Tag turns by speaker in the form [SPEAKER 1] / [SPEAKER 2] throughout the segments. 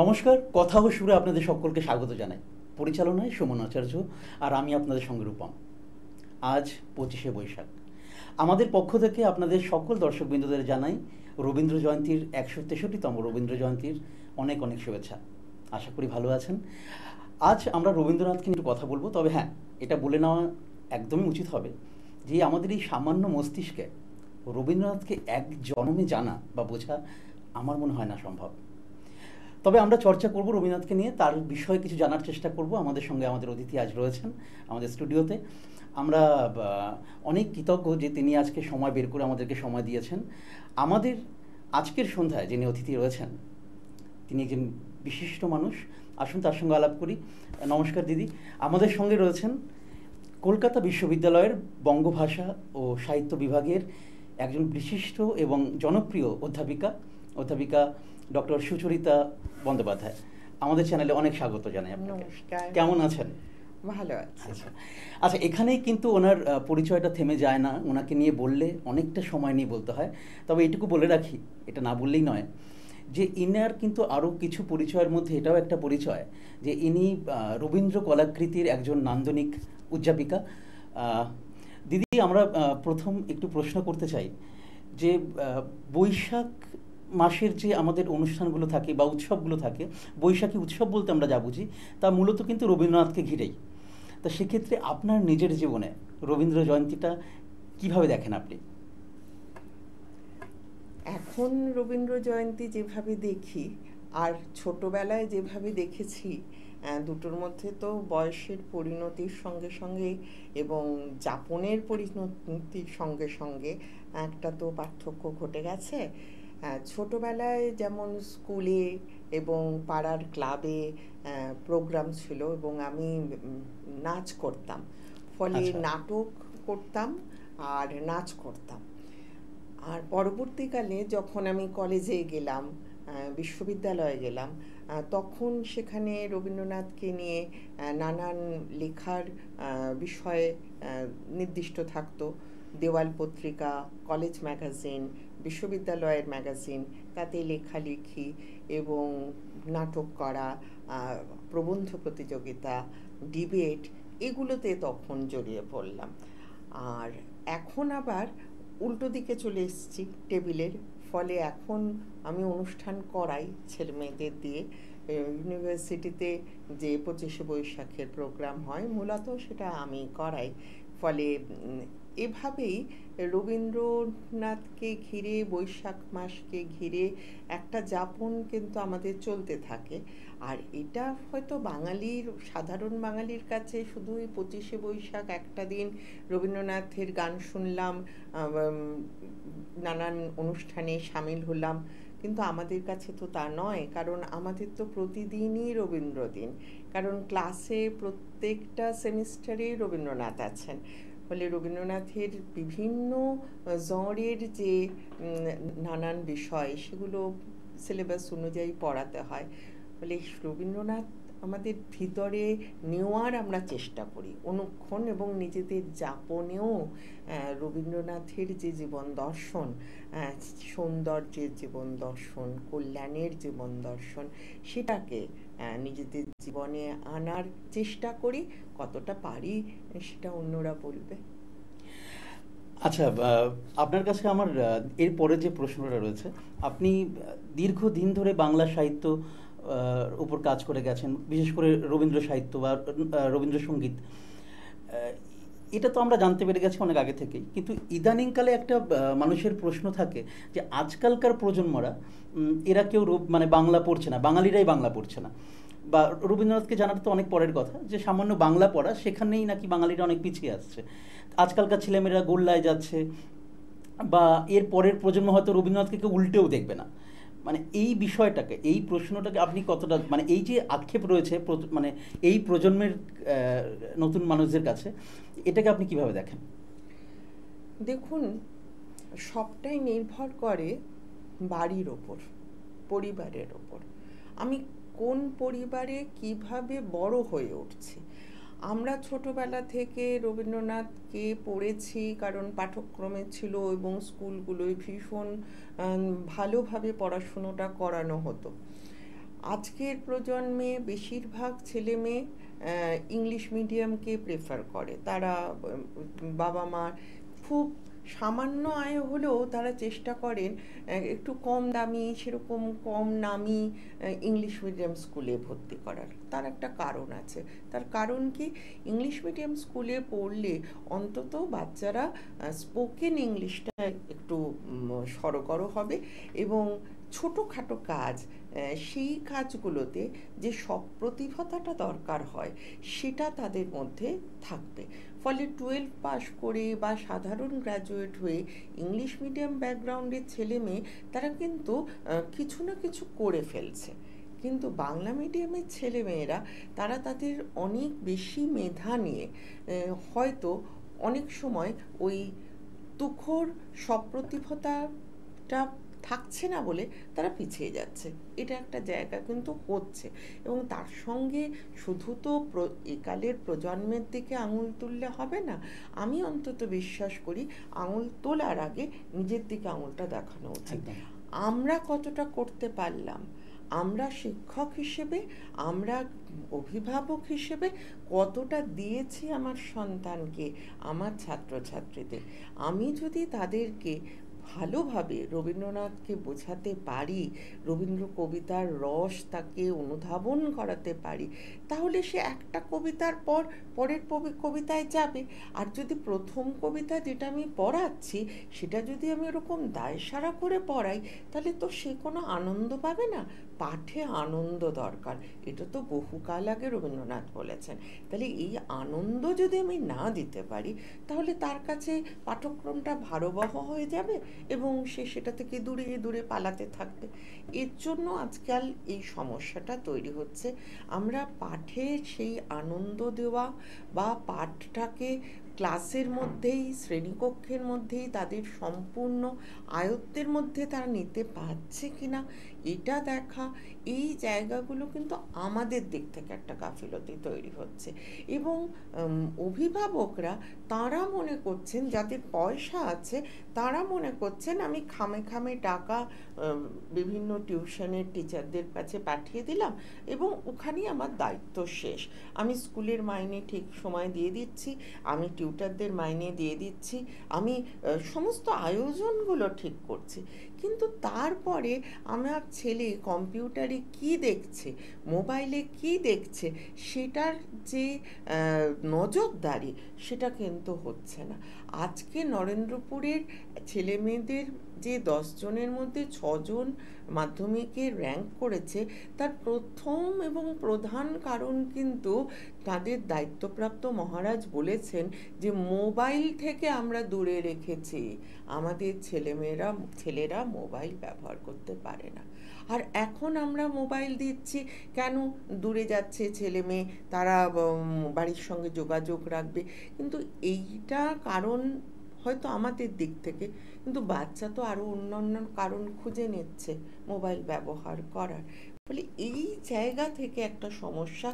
[SPEAKER 1] নমস্কার, কথা ও সুরে আপনাদের সকলকে স্বাগত জানাই। পরিচালনায় সুমন আচার্য আর আমি আপনাদের সঙ্গে রূপম। আজ 25শে বৈশাখ। আমাদের পক্ষ থেকে আপনাদের সকল দর্শকবৃন্দদের জানাই রবীন্দ্র জয়ন্তীর 163তম রবীন্দ্র জয়ন্তীর অনেক অনেক শুভেচ্ছা। আশা করি ভালো আছেন। আজ আমরা রবীন্দ্রনাথকে নিয়ে কথা বলবো, তবে হ্যাঁ, এটা বলে নেওয়া একদমই উচিত হবে যে আমাদের এই সামান্য মস্তিষ্কে রবীন্দ্রনাথকে এক জন্মে জানা বা বোঝা আমার মনে হয় না সম্ভব। তবে আমরা চর্চা করব রবীন্দ্রনাথকে নিয়ে, তার বিষয়ে কিছু জানার চেষ্টা করব। আমাদের সঙ্গে আমাদের অতিথি আজ রয়েছেন আমাদের স্টুডিওতে। আমরা অনেক কৃতজ্ঞ যে তিনি আজকে সময় বের করে আমাদেরকে সময় দিয়েছেন। আমাদের আজকের সন্ধ্যায় যিনি অতিথি রয়েছেন তিনি একজন বিশিষ্ট মানুষ। আসুন তার সঙ্গে আলাপ করি। নমস্কার দিদি। আমাদের সঙ্গে রয়েছেন কলকাতা বিশ্ববিদ্যালয়ের বঙ্গভাষা ও সাহিত্য বিভাগের একজন বিশিষ্ট এবং জনপ্রিয় অধ্যাপিকা ডক্টর সুচরিতা বন্দ্যোপাধ্যায়। আমাদের চ্যানেলে অনেক স্বাগত জানাই আপনাকে।
[SPEAKER 2] নমস্কার।
[SPEAKER 1] কেমন আছেন?
[SPEAKER 2] ভালো আছি।
[SPEAKER 1] আচ্ছা, এখানেই কিন্তু ওনার পরিচয়টা থেমে যায় না। ওনাকে নিয়ে বললে অনেকটা সময় নিয়ে বলতে হয়। তবে এটুকু বলে রাখি, এটা না বললেই নয়, যে ইনার কিন্তু আরও কিছু পরিচয়ের মধ্যে এটাও একটা পরিচয় যে ইনি রবীন্দ্র কলাকৃতির একজন নান্দনিক উদযাপিকা। দিদি, আমরা প্রথম একটু প্রশ্ন করতে চাই যে বৈশাখ মাসের যে আমাদের অনুষ্ঠানগুলো থাকে বা উৎসবগুলো থাকে, বৈশাখী উৎসব বলতে আমরা যা বুঝি তা মূলত কিন্তু রবীন্দ্রনাথকে ঘিরেই। তা সেক্ষেত্রে আপনার নিজের জীবনে রবীন্দ্র জয়ন্তীটা কিভাবে দেখেন আপনি?
[SPEAKER 2] এখন রবীন্দ্র জয়ন্তী যেভাবে দেখি আর ছোটবেলায় যেভাবে দেখেছি, দুটোর মধ্যে তো বয়সের পরিণতির সঙ্গে সঙ্গে এবং যাপনের পরিণতির সঙ্গে সঙ্গে একটা তো পার্থক্য ঘটে গেছে। ছোটবেলায় যেমন স্কুলে এবং পাড়ার ক্লাবে প্রোগ্রাম ছিল এবং আমি নাচ করতাম, ফলে নাটক করতাম আর নাচ করতাম। আর পরবর্তীকালে যখন আমি কলেজে গেলাম, বিশ্ববিদ্যালয়ে গেলাম, তখন সেখানে রবীন্দ্রনাথকে নিয়ে নানান লেখার বিষয় নির্দিষ্ট থাকতো। দেওয়াল পত্রিকা, কলেজ ম্যাগাজিন, বিশ্ববিদ্যালয়ের ম্যাগাজিন, তাতে লেখালেখি এবং নাটক করা, প্রবন্ধ প্রতিযোগিতা, ডিবেট, এগুলোতে তখন জড়িয়ে পড়লাম। আর এখন আবার উল্টো দিকে চলে এসেছি টেবিলের, ফলে এখন আমি অনুষ্ঠান করাই ছেলে মেয়েদের দিয়ে। ইউনিভার্সিটিতে যে 25শে বৈশাখের প্রোগ্রাম হয় মূলত সেটা আমি করাই। ফলে এভাবেই রবীন্দ্রনাথকে ঘিরে, বৈশাখ মাসকে ঘিরে একটা যাপন কিন্তু আমাদের চলতে থাকে। আর এটা হয়তো বাঙালির, সাধারণ বাঙালির কাছে শুধুই 25শে বৈশাখ একটা দিন রবীন্দ্রনাথের গান শুনলাম, নানান অনুষ্ঠানে সামিল হলাম, কিন্তু আমাদের কাছে তো তা নয়। কারণ আমাদের তো প্রতিদিনই রবীন্দ্র দিন, কারণ ক্লাসে প্রত্যেকটা সেমিস্টারে রবীন্দ্রনাথ আছেন। ফলে রবীন্দ্রনাথের বিভিন্ন জনরের যে নানান বিষয়, সেগুলো সিলেবাস অনুযায়ী পড়াতে হয়। ফলে রবীন্দ্রনাথ আমাদের ভিতরে নেওয়ার আমরা চেষ্টা করি অনুক্ষণ, এবং নিজেদের যাপনেও রবীন্দ্রনাথের যে জীবন দর্শন, সৌন্দর্যের জীবন দর্শন, কল্যাণের জীবন দর্শন, সেটাকে নিজেদের জীবনে আনার চেষ্টা করি। কতটা পারি সেটা অন্যরা বলবে।
[SPEAKER 1] আচ্ছা, আপনার কাছে আমার এরপরে যে প্রশ্নটা রয়েছে, আপনি দীর্ঘদিন ধরে বাংলা সাহিত্য উপর কাজ করে গেছেন, বিশেষ করে রবীন্দ্র সাহিত্য বা রবীন্দ্রসঙ্গীত। এটা তো আমরা জানতে পেরে গেছি অনেক আগে থেকেই, কিন্তু ইদানিংকালে একটা মানুষের প্রশ্ন থাকে যে আজকালকার প্রজন্মরা এরা কেউ মানে বাংলা পড়ছে না, বাঙালিরাই বাংলা পড়ছে না। বা রবীন্দ্রনাথকে জানার তো অনেক পরের কথা, যে সামান্য বাংলা পড়া সেখানেই নাকি বাঙালিরা অনেক পিছিয়ে আসছে। আজকালকার ছেলেমেয়েরা গোল্লায় যাচ্ছে, বা এর পরের প্রজন্ম হয়তো রবীন্দ্রনাথকে কেউ উল্টেও দেখবে না। মানে এই বিষয়টাকে, এই প্রশ্নটাকে আপনি কতটা, মানে এই যে আক্ষেপ রয়েছে মানে এই প্রজন্মের নতুন মানুষদের কাছে, এটাকে আপনি কিভাবে দেখেন?
[SPEAKER 2] দেখুন, সবটাই নির্ভর করে বাড়ির ওপর, পরিবারের ওপর। আমি কোন পরিবারে কিভাবে বড় হয়ে উঠছি। আমরা ছোটবেলা থেকে রবীন্দ্রনাথকে পড়েছি কারণ পাঠ্যক্রমে ছিল এবং স্কুলগুলোয় ভীষণ ভালোভাবে পড়াশুনোটা করানো হতো। আজকের প্রজন্মে বেশিরভাগ ছেলে মেয়ে ইংলিশ মিডিয়ামকে প্রেফার করে। তারা বাবা মার খুব সামান্য আয় হলেও তারা চেষ্টা করেন একটু কম দামি, সেরকম কম নামি ইংলিশ মিডিয়াম স্কুলে ভর্তি করার। তার একটা কারণ আছে। তার কারণ কি, ইংলিশ মিডিয়াম স্কুলে পড়লে অন্তত বাচ্চারা স্পোকেন ইংলিশটা একটু সড়গড় হবে, এবং ছোটোখাটো কাজ, সেই কাজগুলোতে যে সপ্রতিভতাটা দরকার হয় সেটা তাদের মধ্যে থাকবে। ফলে 12 পাস করে বা সাধারণ গ্র্যাজুয়েট হয়ে ইংলিশ মিডিয়াম ব্যাকগ্রাউন্ডের ছেলে মেয়ে তারা কিন্তু কিছু না কিছু করে ফেলছে। কিন্তু বাংলা মিডিয়ামের ছেলে মেয়েরা তারা তাদের অনেক বেশি মেধা নিয়ে হয়তো অনেক সময় ওই তুখোড় সপ্রতিভতাটা থাকছে না বলে তারা পিছিয়ে যাচ্ছে। এটা একটা জায়গা কিন্তু হচ্ছে, এবং তার সঙ্গে শুধু তো একালের প্রজন্মের দিকে আঙুল তুললে হবে না। আমি অন্তত বিশ্বাস করি আঙুল তোলার আগে নিজের দিকে আঙুলটা দেখানো উচিত। আমরা কতটা করতে পারলাম, আমরা শিক্ষক হিসেবে, আমরা অভিভাবক হিসেবে কতটা দিয়েছি আমার সন্তানকে, আমার ছাত্রছাত্রীদের। আমি যদি তাদেরকে ভালোভাবে রবীন্দ্রনাথকে বোঝাতে পারি, রবীন্দ্র কবিতার রস তাকে অনুধাবন করাতে পারি, তাহলে সে একটা কবিতার পর পরের কবিতায় যাবে। আর যদি প্রথম কবিতা যেটা আমি পড়াচ্ছি সেটা যদি আমি ওরকম দায়সারা করে পড়াই, তাহলে তো সে কোনো আনন্দ পাবে না। পাঠে আনন্দ দরকার, এটা তো বহুকাল আগে রবীন্দ্রনাথ বলেছেন। তাহলে এই আনন্দ যদি আমি না দিতে পারি, তাহলে তার কাছে পাঠ্যক্রমটা ভারবহ হয়ে যাবে এবং সে সেটা থেকে দূরে দূরে পালাতে থাকবে। এর জন্য আজকাল এই সমস্যাটা তৈরি হচ্ছে। আমরা পাঠে সেই আনন্দ দেওয়া বা পাঠটাকে ক্লাসের মধ্যেই, শ্রেণীকক্ষের মধ্যেই তাদের সম্পূর্ণ আয়ত্তের মধ্যে তারা নিতে পারছে কিনা এটা দেখা, এই জায়গাগুলো কিন্তু আমাদের দিক থেকে একটা গাফিলতি তৈরি হচ্ছে। এবং অভিভাবকরা তারা মনে করছেন, যাদের পয়সা আছে তারা মনে করছেন আমি খামে খামে টাকা বিভিন্ন টিউশনের টিচারদের কাছে পাঠিয়ে দিলাম এবং ওখানেই আমার দায়িত্ব শেষ। আমি স্কুলের মাইনে ঠিক সময় দিয়ে দিচ্ছি, আমি টিউটারদের মাইনে দিয়ে দিচ্ছি, আমি সমস্ত আয়োজনগুলো ঠিক করছি। কিন্তু তারপরে আমার ছেলে কম্পিউটারে কি দেখছে, মোবাইলে কি দেখছে, সেটার যে নজরদারি সেটা কিন্তু হচ্ছে না। আজকে নরেন্দ্রপুরের ছেলে মেয়েদের যে 10 জনের মধ্যে 6 জন মাধ্যমিকে র্যাঙ্ক করেছে, তার প্রথম এবং প্রধান কারণ কিন্তু তাদের দায়িত্বপ্রাপ্ত মহারাজ বলেছেন যে মোবাইল থেকে আমরা দূরে রেখেছি, আমাদের ছেলেরা মোবাইল ব্যবহার করতে পারে না। আর এখন আমরা মোবাইল দিচ্ছি কেন, দূরে যাচ্ছে ছেলে মেয়ে, তারা বাড়ির সঙ্গে যোগাযোগ রাখবে। কিন্তু এইটা কারণ হয়তো আমাদের দিক থেকে, কিন্তু বাচ্চা তো আরও অন্যান্য কারণ খুঁজে নিচ্ছে মোবাইল ব্যবহার করার। ফলে এই জায়গা থেকে একটা সমস্যা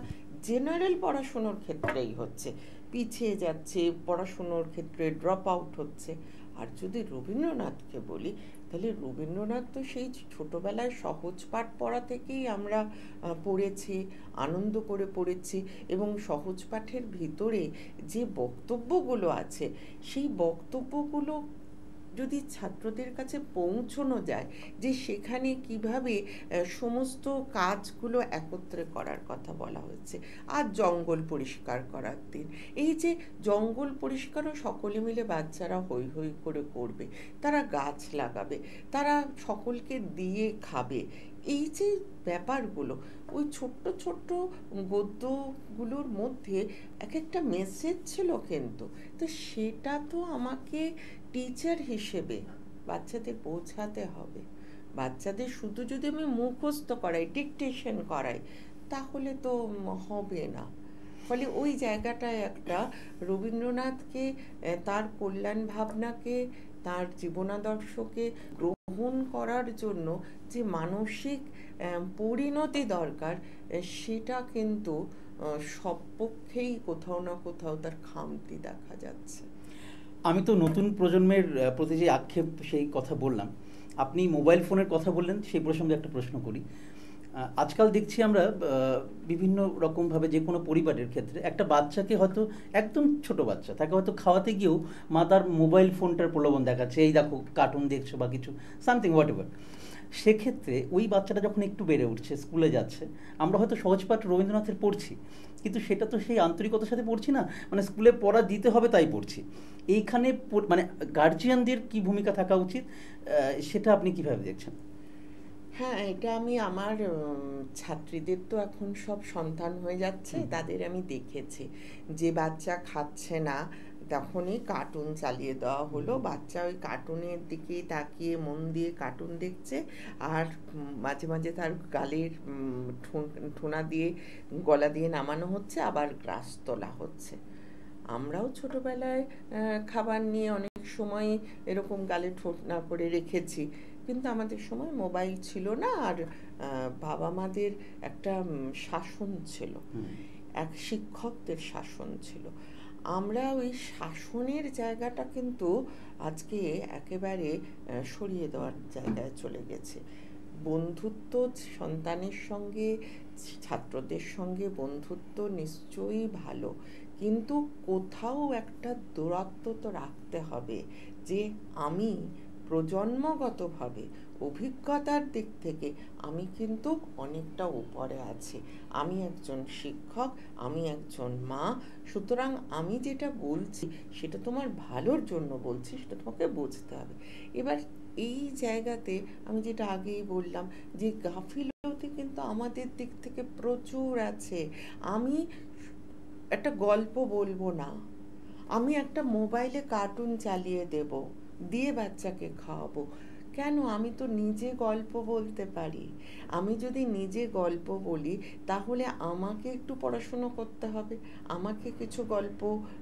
[SPEAKER 2] জেনারেল পড়াশুনোর ক্ষেত্রেই হচ্ছে, পিছিয়ে যাচ্ছে পড়াশুনোর ক্ষেত্রে, ড্রপ আউট হচ্ছে। আর যদি রবীন্দ্রনাথকে বলি, তাহলে রবীন্দ্রনাথ তো সেই ছোটোবেলায় সহজ পাঠ পড়া থেকেই আমরা পড়েছি, আনন্দ করে পড়েছি, এবং সহজ পাঠের ভিতরে যে বক্তব্যগুলো আছে সেই বক্তব্যগুলো যদি ছাত্রদের কাছে পৌঁছানো যায়, যে সেখানে কিভাবে সমস্ত কাজগুলো একত্রে করার কথা বলা হচ্ছে। আর জঙ্গল পরিষ্কার করার দিন, এই যে জঙ্গল পরিষ্কারও সকলে মিলে বাচ্চারা হৈ হৈ করে করবে, তারা গাছ লাগাবে, তারা সকলকে দিয়ে খাবে। এই যে ব্যাপারগুলো, ওই ছোট্ট ছোট্ট গদ্যগুলোর মধ্যে এক একটা মেসেজ ছিল, কিন্তু তো সেটা তো আমাকে টিচার হিসেবে বাচ্চাদের পৌঁছাতে হবে। বাচ্চাদের শুধু যদি আমি মুখস্থ করাই, ডিকটেশন করাই, তাহলে তো হবে না। ফলে ওই জায়গাটায় একটা রবীন্দ্রনাথকে, তার কল্যাণ ভাবনাকে, তার জীবনাদর্শকে গ্রহণ করার জন্য যে মানসিক পরিণতি দরকার, সেটা কিন্তু সব পক্ষেই কোথাও না কোথাও তার খামতি দেখা যাচ্ছে।
[SPEAKER 1] আমি তো নতুন প্রজন্মের প্রতি যে আক্ষেপ সেই কথা বললাম, আপনি মোবাইল ফোনের কথা বললেন, সেই প্রসঙ্গে একটা প্রশ্ন করি। আজকাল দেখছি আমরা বিভিন্ন রকমভাবে যে কোনো পরিবারের ক্ষেত্রে একটা বাচ্চাকে হয়তো একদম ছোট বাচ্চা তাকে হয়তো খাওয়াতে গিয়েও মা তার মোবাইল ফোনটার প্রলোভন দেখাচ্ছে, এই দেখো কার্টুন দেখছো বা কিছু সামথিং হোয়াট এভার। সেক্ষেত্রে ওই বাচ্চাটা যখন একটু বেড়ে উঠছে, স্কুলে যাচ্ছে, আমরা হয়তো সহজপাঠ রবীন্দ্রনাথের পড়ছি, কিন্তু সেটা তো সেই আন্তরিকতার সাথে পড়ছি না, মানে স্কুলে পড়া দিতে হবে তাই পড়ছি। এইখানে মানে গার্জিয়ানদের কি ভূমিকা থাকা উচিত, সেটা আপনি কিভাবে দেখছেন?
[SPEAKER 2] হ্যাঁ, এটা আমি আমার ছাত্রীদের তো এখন সব সন্তান হয়ে যাচ্ছে, তাদের আমি দেখেছি যে বাচ্চা খাচ্ছে না তখনই কার্টুন চালিয়ে দেওয়া হলো, বাচ্চা ওই কার্টুনের দিকে তাকিয়ে মন দিয়ে কার্টুন দেখছে, আর মাঝে মাঝে তার গালের ঠোনা দিয়ে গলা দিয়ে নামানো হচ্ছে, আবার গ্রাস তোলা হচ্ছে। আমরাও ছোটবেলায় খাবার নিয়ে অনেক সময় এরকম গালে ঠোঁটনা করে রেখেছি, কিন্তু আমাদের সময় মোবাইল ছিল না, আর বাবা মাদের একটা শাসন ছিল, এক শিক্ষকদের শাসন ছিল। আমরা ওই শাসনের জায়গাটা কিন্তু আজকে একেবারে সরিয়ে দেওয়ার জায়গায় চলে গেছে। বন্ধুত্ব সন্তানের সঙ্গে, ছাত্রদের সঙ্গে বন্ধুত্ব নিশ্চয়ই ভালো, কিন্তু কোথাও একটা দূরত্ব তো রাখতে হবে, যে আমি প্রজন্মগতভাবে অভিজ্ঞতার দিক থেকে আমি কিন্তু অনেকটা উপরে আছি, আমি একজন শিক্ষক, আমি একজন মা, সুতরাং আমি যেটা বলছি সেটা তোমার ভালোর জন্য বলছি, সেটা তোমাকে বুঝতে হবে। এবার এই জায়গাতে আমি যেটা আগেই বললাম যে গাফিলতি কিন্তু আমাদের দিক থেকে প্রচুর আছে। আমি একটা গল্প বলবো না, আমি একটা মোবাইলে কার্টুন চালিয়ে দেব, দিয়ে বাচ্চাকে খাওয়াবো কেন? আমি তো নিজে গল্প বলতে পারি। আমি যদি নিজে গল্প বলি তাহলে আমাকে একটু পড়াশুনো করতে হবে, আমাকে কিছু গল্প,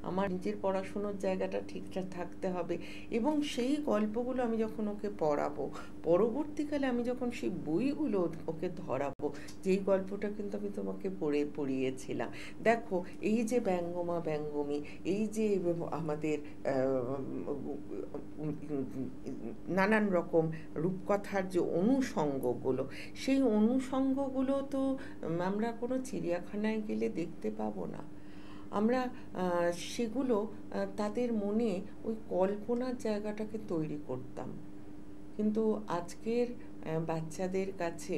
[SPEAKER 2] আমার নিজের পড়াশুনোর জায়গাটা ঠিকঠাক থাকতে হবে, এবং সেই গল্পগুলো আমি যখন ওকে পড়াবো, পরবর্তীকালে আমি যখন সেই বইগুলো ওকে ধরাবো, যেই গল্পটা কিন্তু আমি তোমাকে পড়িয়েছিলাম, দেখো এই যে ব্যঙ্গমা ব্যঙ্গমী, এই যে আমাদের নানান রকম রূপকথার যে অনুষঙ্গগুলো, সেই অনুষঙ্গগুলো তো আমরা কোনো চিড়িয়াখানায় গেলে দেখতে পাবো না। আমরা সেগুলো তাদের মনে ওই কল্পনার জায়গাটাকে তৈরি করতাম, কিন্তু আজকের বাচ্চাদের কাছে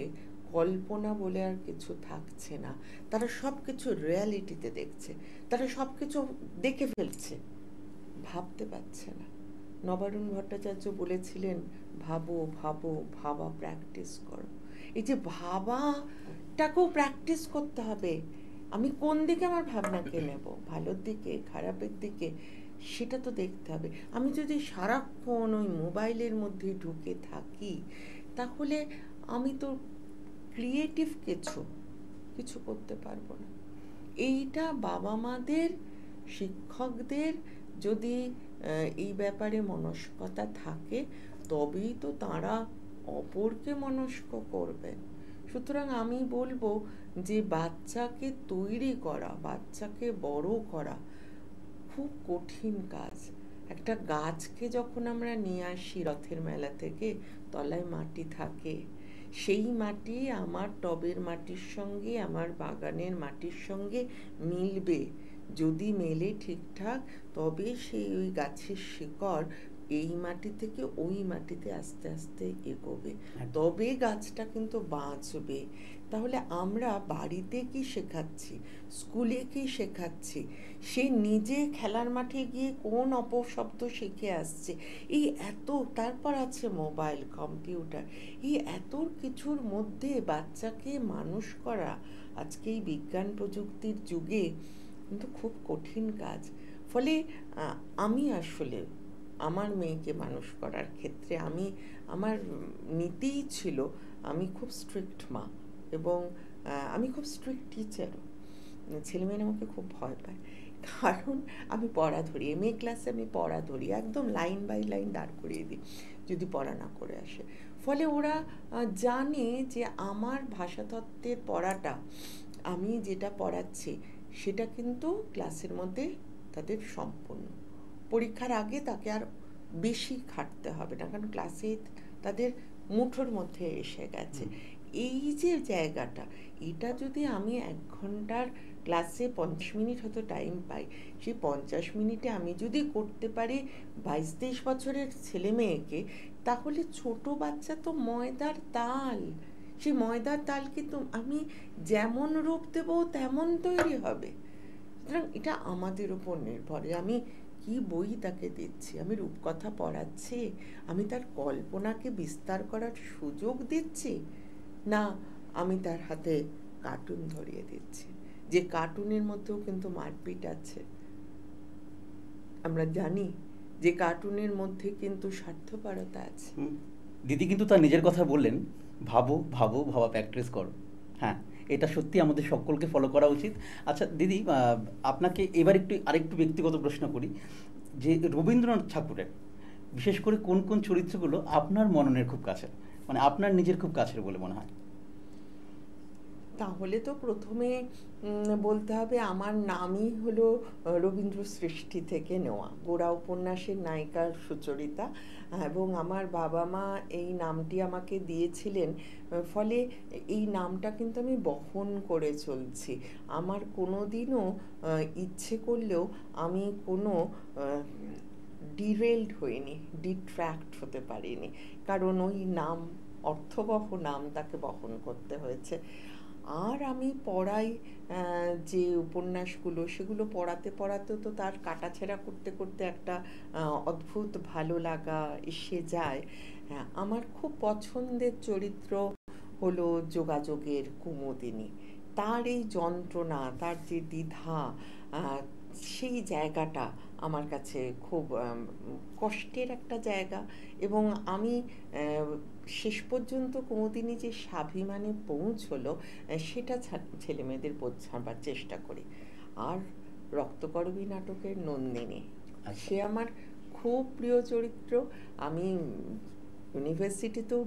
[SPEAKER 2] কল্পনা বলে আর কিছু থাকছে না, তারা সব কিছু রিয়ালিটিতে দেখছে, তারা সব কিছু দেখে ফেলছে, ভাবতে পারছে না। নবারুণ ভট্টাচার্য বলেছিলেন, ভাবো ভাবো, ভাবা প্র্যাকটিস করো। এই যে ভাবাটাকেও প্র্যাকটিস করতে হবে, আমি কোন দিকে আমার ভাবনাকে নেব, ভালোর দিকে খারাপের দিকে, সেটা তো দেখতে হবে। আমি যদি সারাক্ষণ ওই মোবাইলের মধ্যে ঢুকে থাকি তাহলে আমি তো ক্রিয়েটিভ কিছু করতে পারবো না। এইটা বাবা মাদের, শিক্ষকদের যদি এই ব্যাপারে মনস্কতা থাকে তবেই তো তারা অপরকে মনস্ক করবে। সুতরাং আমি বলবো যে বাচ্চাকে তৈরি করা, বাচ্চাকে বড় করা খুব কঠিন কাজ। একটা গাছকে যখন আমরা নিয়ে আসি রথের মেলা থেকে, তলায় মাটি থাকে, সেই মাটি আমার টবের মাটির সঙ্গে, আমার বাগানের মাটির সঙ্গে মিলবে, যদি মেলে ঠিকঠাক তবে সেই ওই গাছের শিকড় এই মাটি থেকে ওই মাটিতে আস্তে আস্তে এগোবে, তবে গাছটা কিন্তু বাঁচবে। তাহলে আমরা বাড়িতে কি শেখাচ্ছি, স্কুলে কি শেখাচ্ছি, সে নিজে খেলার মাঠে গিয়ে কোন অপশব্দ শিখে আসছে, এই এত, তারপর আছে মোবাইল, কম্পিউটার, এই এত কিছুর মধ্যে বাচ্চাকে মানুষ করা আজকে এই বিজ্ঞান প্রযুক্তির যুগে কিন্তু খুব কঠিন কাজ। ফলে আমি আসলে আমার মেয়েকে মানুষ করার ক্ষেত্রে আমার নীতিই ছিল, আমি খুব স্ট্রিক্ট মা, এবং আমি খুব স্ট্রিক্ট টিচারও। ছেলেমেয়েরা আমাকে খুব ভয় পায়, কারণ আমি পড়া ধরি, এমএ ক্লাসে আমি পড়া ধরি, একদম লাইন বাই লাইন দাঁড় করিয়ে দিই যদি পড়া না করে আসে। ফলে ওরা জানে যে আমার ভাষাতত্ত্বের পড়াটা, আমি যেটা পড়াচ্ছি সেটা কিন্তু ক্লাসের মধ্যে তাদের সম্পূর্ণ, পরীক্ষার আগে তাকে আর বেশি খাটতে হবে না, কারণ ক্লাসে তাদের মুঠোর মধ্যে এসে গেছে। এই যে জায়গাটা, এটা যদি আমি 1 ঘন্টার ক্লাসে 50 মিনিট হয়তো টাইম পাই, সেই 50 মিনিটে আমি যদি করতে পারি 22-23 বছরের ছেলে মেয়েকে, তাহলে ছোট বাচ্চা তো ময়দার তাল, সেই ময়দার তালকে তো আমি যেমন রূপ দেব তেমন তৈরি হবে। সুতরাং এটা আমাদের উপর নির্ভরে আমি কি বই তাকে দিচ্ছি, আমি রূপকথা পড়াচ্ছি, আমি তার কল্পনাকে বিস্তার করার সুযোগ দিচ্ছি, না আমি তার হাতে কার্টুন ধরিয়ে দিচ্ছি, যে কার্টুনের মধ্যেও কিন্তু মারপিট আছে। আমরা জানি যে কার্টুনের মধ্যে কিন্তু স্বার্থপরতা আছে।
[SPEAKER 1] দিদি কিন্তু তার নিজের কথা বললেন, ভাবো ভাবো ভাবা প্র্যাকটিস করো। হ্যাঁ, এটা সত্যি আমাদের সকলকে ফলো করা উচিত। আচ্ছা দিদি, আপনাকে এবার আরেকটু ব্যক্তিগত প্রশ্ন করি, যে রবীন্দ্রনাথ ঠাকুরের বিশেষ করে কোন কোন চরিত্রগুলো আপনার মননের খুব কাছের, মানে আপনার নিজের খুব কাছের বলে মনে হয়?
[SPEAKER 2] তাহলে তো প্রথমে বলতে হবে আমার নামই হলো রবীন্দ্র সৃষ্টি থেকে নেওয়া, গোড়া উপন্যাসের নায়িকার সুচরিতা, এবং আমার বাবা মা এই নামটি আমাকে দিয়েছিলেন, ফলে এই নামটা কিন্তু আমি বহন করে চলছি। আমার কোনো দিনও ইচ্ছে করলেও আমি কোনো ডিরেলড হইনি, ডিট্র্যাক্ট হতে পারিনি, কারণ ওই নাম, অর্থবহ নাম, তাকে বহন করতে হয়েছে। আর আমি পড়াই যে উপন্যাসগুলো, সেগুলো পড়াতে পড়াতে তো তার কাটাছেঁড়া করতে করতে একটা অদ্ভুত ভালো লাগা এসে যায়। আমার খুব পছন্দের চরিত্র হলো যোগাযোগের কুমুদিনী। তার এই যন্ত্রণা, তার যে দ্বিধা, সেই জায়গাটা আমার কাছে খুব কষ্টের একটা জায়গা, এবং আমি শেষ পর্যন্ত কুমুদিনী যে স্বাভিমানে পৌঁছলো, সেটা ছেলেমেয়েদের বোঝাবার চেষ্টা করি। আর রক্তকরবী নাটকের নন্দিনী, সে আমার খুব প্রিয় চরিত্র। আমি ইউনিভার্সিটিতেও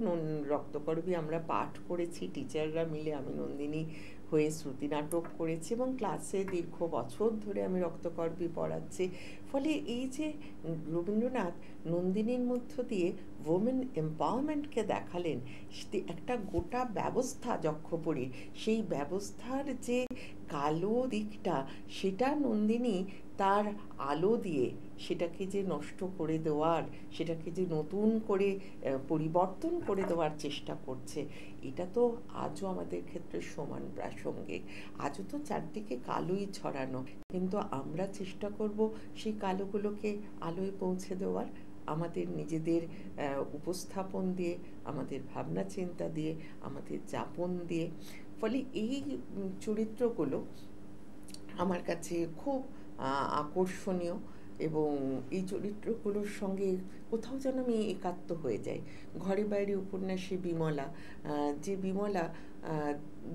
[SPEAKER 2] রক্তকরবী আমরা পাঠ করেছি টিচাররা মিলে, আমি নন্দিনী হয়ে শ্রুতি নাটক করেছি, এবং ক্লাসে দীর্ঘ বছর ধরে আমি রক্তকরবী পড়াচ্ছি। ফলে এই যে রবীন্দ্রনাথ নন্দিনীর মধ্য দিয়ে ওমেন এম্পাওয়ারমেন্টকে দেখালেন, একটা গোটা ব্যবস্থা যক্ষপুরীর, সেই ব্যবস্থার যে কালো দিকটা, সেটা নন্দিনী তার আলো দিয়ে সেটাকে যে নষ্ট করে দেওয়ার, সেটাকে যে নতুন করে পরিবর্তন করে দেওয়ার চেষ্টা করছে, এটা তো আজও আমাদের ক্ষেত্রে সমান প্রাসঙ্গিক। আজও তো চারদিকে কালোই ছড়ানো, কিন্তু আমরা চেষ্টা করব সেই কালোগুলোকে আলোয় পৌঁছে দেওয়ার, আমাদের নিজেদের উপস্থাপন দিয়ে, আমাদের ভাবনা চিন্তা দিয়ে, আমাদের যাপন দিয়ে। ফলে এই চরিত্রগুলো আমার কাছে খুব আকর্ষণীয়, এবং এই চরিত্রগুলোর সঙ্গে কোথাও যেন আমি একাত্ম হয়ে যাই। ঘরে বাইরে উপন্যাসে বিমলা, যে বিমলা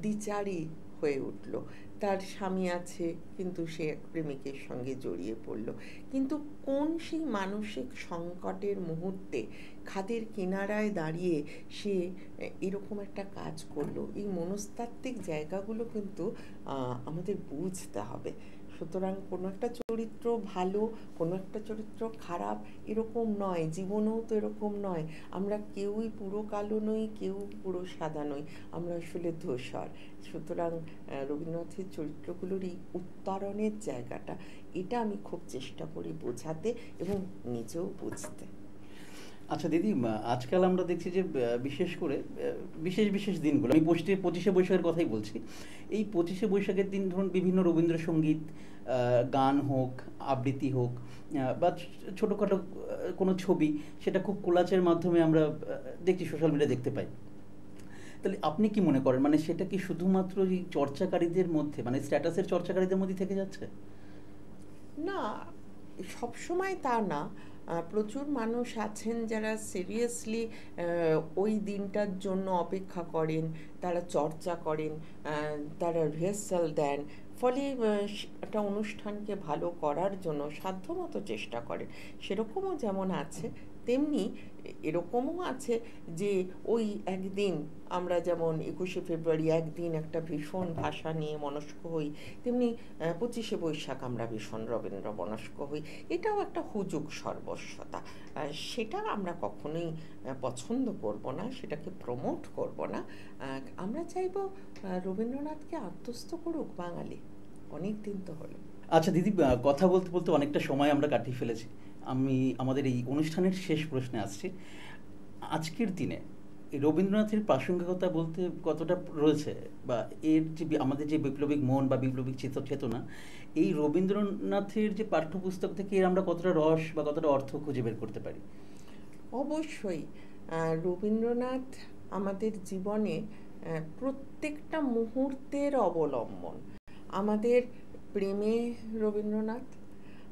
[SPEAKER 2] দ্বিচারী হয়ে উঠল, তার স্বামী আছে কিন্তু সে প্রেমিকের সঙ্গে জড়িয়ে পড়ল, কিন্তু কোন সেই মানসিক সংকটের মুহূর্তে খাদের কিনারায় দাঁড়িয়ে সে এরকম একটা কাজ করলো, এই মনস্তাত্ত্বিক জায়গাগুলো কিন্তু আমাদের বুঝতে হবে। সুতরাং কোনো একটা চরিত্র ভালো, কোনো একটা চরিত্র খারাপ, এরকম নয়, জীবনেও তো এরকম নয়। আমরা কেউই পুরো কালো নই, কেউ পুরো সাদা নই, আমরা আসলে ধূসর। সুতরাং রবীন্দ্রনাথের চরিত্রগুলোর এই উত্তরণের জায়গাটা, এটা আমি খুব চেষ্টা করি বোঝাতে এবং নিজেও বুঝতে।
[SPEAKER 1] আচ্ছা দিদি, আজকাল আমরা দেখছি যে বিশেষ করে বিশেষ বিশেষ দিনগুলো, আমি 25শে বৈশাখের কথাই বলছি, এই 25শে বৈশাখের দিন ধরুন বিভিন্ন রবীন্দ্রসঙ্গীত গান হোক, আবৃত্তি হোক, বা ছোটোখাটো কোনো ছবি, সেটা খুব কোলাচের মাধ্যমে আমরা দেখছি, সোশ্যাল মিডিয়া দেখতে পাই। তাহলে আপনি কি মনে করেন, মানে সেটা কি শুধুমাত্র এই চর্চাকারীদের মধ্যে, মানে স্ট্যাটাসের চর্চাকারীদের মধ্যে থেকে যাচ্ছে?
[SPEAKER 2] না, সবসময় তা না। প্রচুর মানুষ আছেন যারা সিরিয়াসলি ওই দিনটার জন্য অপেক্ষা করেন, তারা চর্চা করেন, তারা রিহার্সাল দেন, ফলে একটা অনুষ্ঠানকে ভালো করার জন্য সাধ্যমতো চেষ্টা করেন। সেরকমও যেমন আছে, তেমনি এরকমও আছে যে ওই একদিন আমরা যেমন 21শে ফেব্রুয়ারি একদিন একটা ভীষণ ভাষা নিয়ে মনস্ক হই, তেমনি 25শে বৈশাখ আমরা ভীষণ রবীন্দ্র মনস্ক হই। এটাও একটা হুজুগ সর্বস্বতা, সেটা আমরা কখনোই পছন্দ করব না, সেটাকে প্রমোট করব না। আমরা চাইব রবীন্দ্রনাথকে আত্মস্থ করুক বাঙালি, অনেক দিন তো হলো।
[SPEAKER 1] আচ্ছা দিদি, কথা বলতে বলতে অনেকটা সময় আমরা কাটিয়ে ফেলেছি। আমি আমাদের এই অনুষ্ঠানের শেষ প্রশ্নে আসছি। আজকের দিনে এই রবীন্দ্রনাথের প্রাসঙ্গিকতা বলতে কতটা রয়েছে, বা এর যে আমাদের যে বৈপ্লবিক মন বা বৈপ্লবিক চেতনা, এই রবীন্দ্রনাথের যে পাঠ্যপুস্তক থেকে এর আমরা কতটা রস বা কতটা অর্থ খুঁজে বের করতে পারি?
[SPEAKER 2] অবশ্যই রবীন্দ্রনাথ আমাদের জীবনে প্রত্যেকটা মুহূর্তের অবলম্বন। আমাদের প্রেমে রবীন্দ্রনাথ,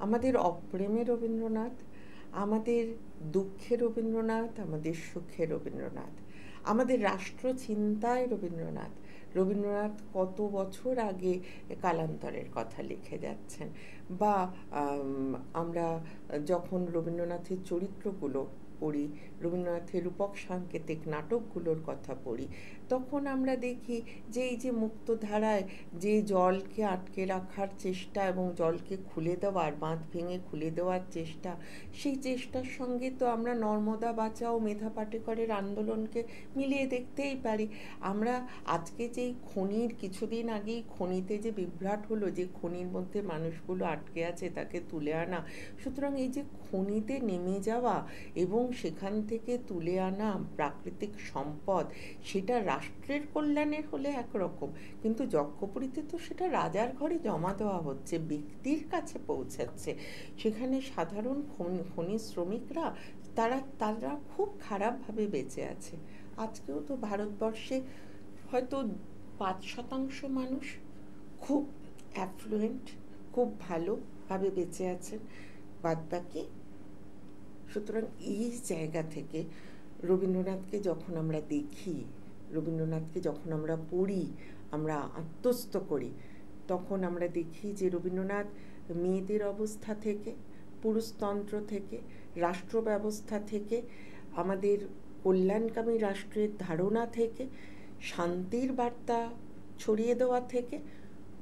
[SPEAKER 2] আমাদের অপ্রেমে রবীন্দ্রনাথ, আমাদের দুঃখে রবীন্দ্রনাথ, আমাদের সুখে রবীন্দ্রনাথ, আমাদের রাষ্ট্র চিন্তায় রবীন্দ্রনাথ। রবীন্দ্রনাথ কত বছর আগে কালান্তরের কথা লিখে যাচ্ছেন, বা আমরা যখন রবীন্দ্রনাথের চরিত্রগুলো পড়ি, রবীন্দ্রনাথের রূপক সাংকেতিক নাটকগুলোর কথা পড়ি, তখন আমরা দেখি যে এই যে মুক্তধারায় যে জলকে আটকে রাখার চেষ্টা এবং জলকে খুলে দেওয়ার, বাঁধ ভেঙে খুলে দেওয়ার চেষ্টা, সেই চেষ্টার সঙ্গে তো আমরা নর্মদা বাঁচাও মেধা পাটেকরের আন্দোলনকে মিলিয়ে দেখতেই পারি। আমরা আজকে যেই খনির, কিছুদিন আগেই খনিতে যে বিভ্রাট হলো, যে খনির মধ্যে মানুষগুলো আটকে আছে তাকে তুলে আনা, সুতরাং এই যে খনিতে নেমে যাওয়া এবং সেখান থেকে তুলে আনা প্রাকৃতিক সম্পদ, সেটা রাষ্ট্রের কল্যাণের হলে একরকম, কিন্তু যজ্ঞপুরীতে তো সেটা রাজার ঘরে জমা দেওয়া হচ্ছে, ব্যক্তির কাছে পৌঁছাচ্ছে। সেখানে সাধারণ খনি শ্রমিকরা তারা খুব খারাপভাবে বেঁচে আছে। আজকেও তো ভারতবর্ষে হয়তো 5% মানুষ খুব অ্যাফ্লুয়েন্ট, খুব ভালোভাবে বেঁচে আছেন, বাদবাকি। সুতরাং এই জায়গা থেকে রবীন্দ্রনাথকে যখন আমরা দেখি, রবীন্দ্রনাথকে যখন আমরা পড়ি, আমরা আত্মস্থ করি, তখন আমরা দেখি যে রবীন্দ্রনাথ মেয়েদের অবস্থা থেকে, পুরুষতন্ত্র থেকে, রাষ্ট্র ব্যবস্থা থেকে, আমাদের কল্যাণকামী রাষ্ট্রের ধারণা থেকে, শান্তির বার্তা ছড়িয়ে দেওয়া থেকে,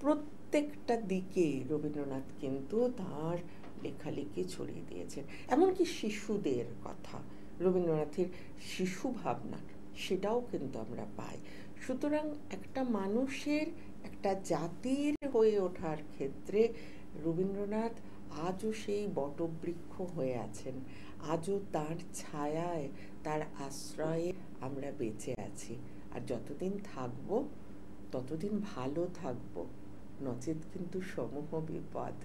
[SPEAKER 2] প্রত্যেকটা দিকে রবীন্দ্রনাথ কিন্তু তার লেখালেখি ছড়িয়ে দিয়েছেন। এমনকি শিশুদের কথা, রবীন্দ্রনাথের শিশু ভাবনা, সেটাও কিন্তু আমরা পাই। সুতরাং একটা মানুষের, একটা জাতির হয়ে ওঠার ক্ষেত্রে রবীন্দ্রনাথ আজও সেই বটবৃক্ষ হয়ে আছেন, আজও তার ছায়ায়, তার আশ্রয়ে আমরা বেঁচে আছি। আর যতদিন থাকবো ততদিন ভালো থাকবো, নচেত কিন্তু সমূহ বিপদ।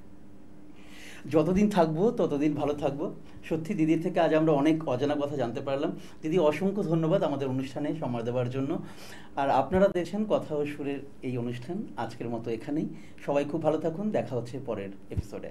[SPEAKER 1] যতদিন থাকবো ততদিন ভালো থাকবো। সত্যি দিদির থেকে আজ আমরা অনেক অজানা কথা জানতে পারলাম। দিদি, অসংখ্য ধন্যবাদ আমাদের অনুষ্ঠানে সময় দেওয়ার জন্য। আর আপনারা দেখছেন কথা ও সুরের এই অনুষ্ঠান আজকের মতো এখানেই। সবাই খুব ভালো থাকুন, দেখা হচ্ছে পরের এপিসোডে।